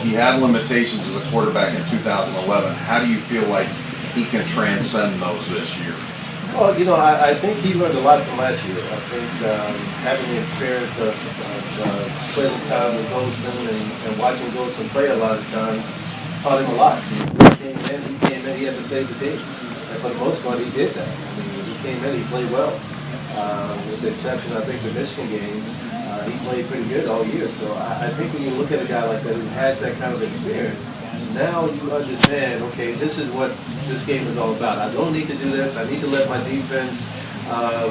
he had limitations as a quarterback in 2011. How do you feel like he can transcend those this year? Well, I think he learned a lot from last year. I think having the experience of splitting time with Golston and watching Golston play a lot of times taught him a lot. He came in, he had to save the team. And for the most part, he did that. I mean, he came in, he played well. With the exception, I think, the Michigan game, he played pretty good all year. So I think when you look at a guy like that who has that kind of experience, now you understand, okay, this is what this game is all about. I don't need to do this. I need to let my defense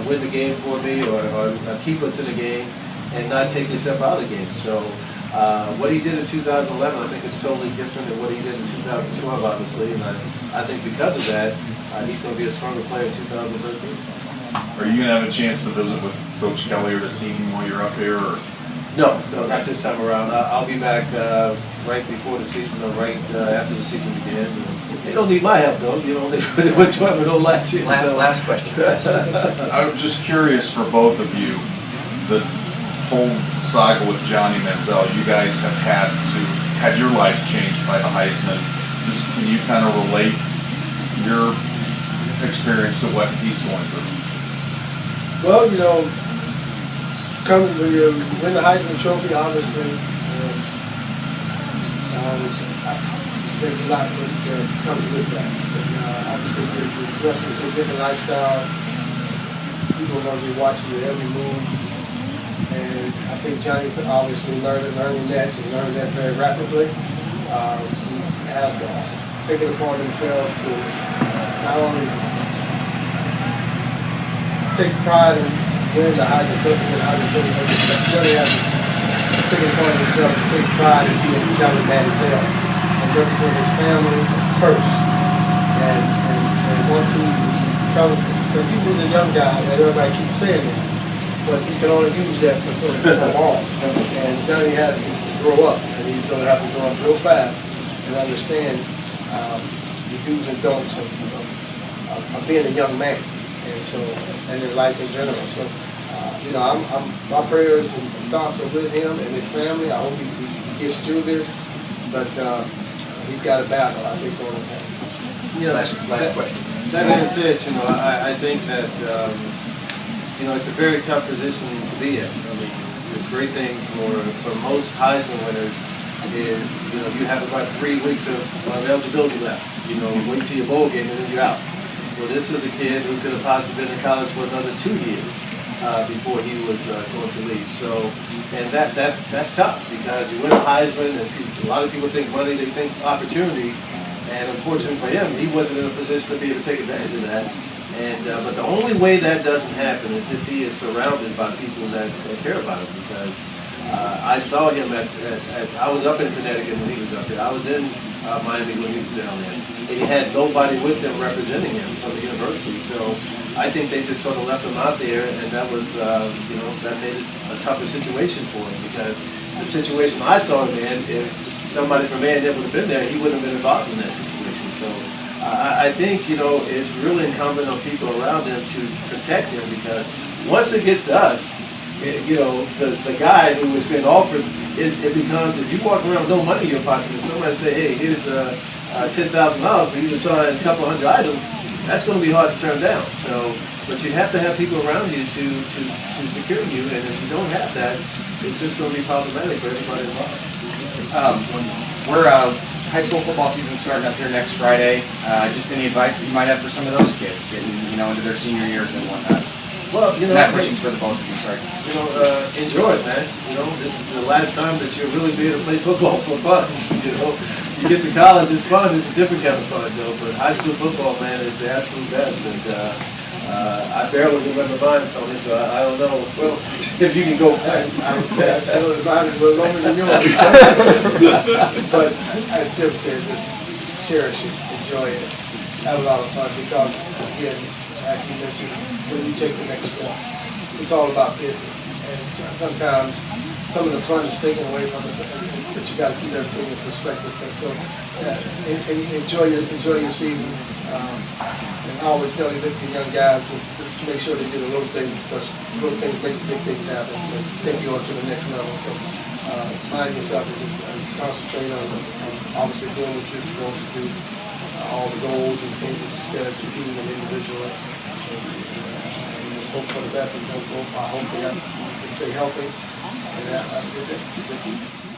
win the game for me or keep us in the game and not take yourself out of the game. So what he did in 2011, I think is totally different than what he did in 2012, obviously. And I think because of that, he's going to be a stronger player in 2013. Are you going to have a chance to visit with Coach Kelly or the team while you're up here? Or? No, not this time around. I'll be back right before the season or right after the season begins. They don't need my help, though. They went 12-0 last year. Last question. I was just curious for both of you, the whole saga with Johnny Manziel, you guys have had your life changed by the Heisman. Just can you kind of relate your experience to what he's going through? Well, when you win the Heisman Trophy, obviously, there's a lot that comes with that. And, obviously, you're dressed into a different lifestyle. People are going to be watching your every move. And I think Johnny's obviously learning that very rapidly. He has taken it upon themselves to not only take pride in winning the Heisman Trophy and the Heisman Trophy, but Johnny has taken it upon himself to take pride in being Johnny Manziel and represent his family first. And once he comes, because he's a young guy, and everybody keeps saying it, but he can only use that for so long. And Johnny has to grow up, and he's going to have to grow up real fast and understand the do's and don'ts of being a young man. And in life in general. So, my prayers and thoughts are with him and his family. I hope he gets through this, but he's got a battle, I think, on his hands. Last question. That being said, I think that it's a very tough position to be in. I mean, the great thing for most Heisman winners is you have about 3 weeks of eligibility left. Wait till your bowl game and then you're out. Well, this is a kid who could have possibly been in college for another 2 years before he was going to leave. So, and that's tough because you win a Heisman, and a lot of people think money, they think opportunities, and unfortunately for him, he wasn't in a position to be able to take advantage of that. And but the only way that doesn't happen is if he is surrounded by people that care about him. Because I saw him I was up in Connecticut when he was up there. I was in Miami when he was down there. And he had nobody with them representing him from the university. So I think they just sort of left him out there, and that was, that made it a tougher situation for him. Because the situation I saw him in, if somebody from A&M would have been there, he wouldn't have been involved in that situation. So I think, it's really incumbent on people around him to protect him, because once it gets to us, the guy who has been offered, it becomes, if you walk around with no money in your pocket and somebody say, hey, here's $10,000 for you to sign a couple hundred items, that's going to be hard to turn down. So, but you have to have people around you to secure you, and if you don't have that, it's just going to be problematic for everybody involved. We're high school football season starting up here next Friday. Just any advice that you might have for some of those kids getting into their senior years and whatnot? Well, that question's for the both of you. Sorry. Enjoy it, man. This is the last time that you'll really be able to play football for fun. You get to college, it's fun. It's a different kind of fun, though. But high school football, man, is the absolute best. And I barely remember mine, Tony, so I don't know. Well, if you can go back, mine is a little longer than yours. But as Tim said, just cherish it, enjoy it, have a lot of fun. Because again, as he mentioned, when you take the next step, it's all about business. And sometimes some of the fun is taken away from it, but you got to keep everything in perspective. And so, enjoy your season. And I always tell the young guys, just make sure they do the little things, because little things make big things happen and take you on to the next level. So Mind yourself and just concentrate on obviously doing what you're supposed to do, all the goals and things that you set as a team and individually. And just hope for the best in terms of, I hope they stay healthy. And that's it.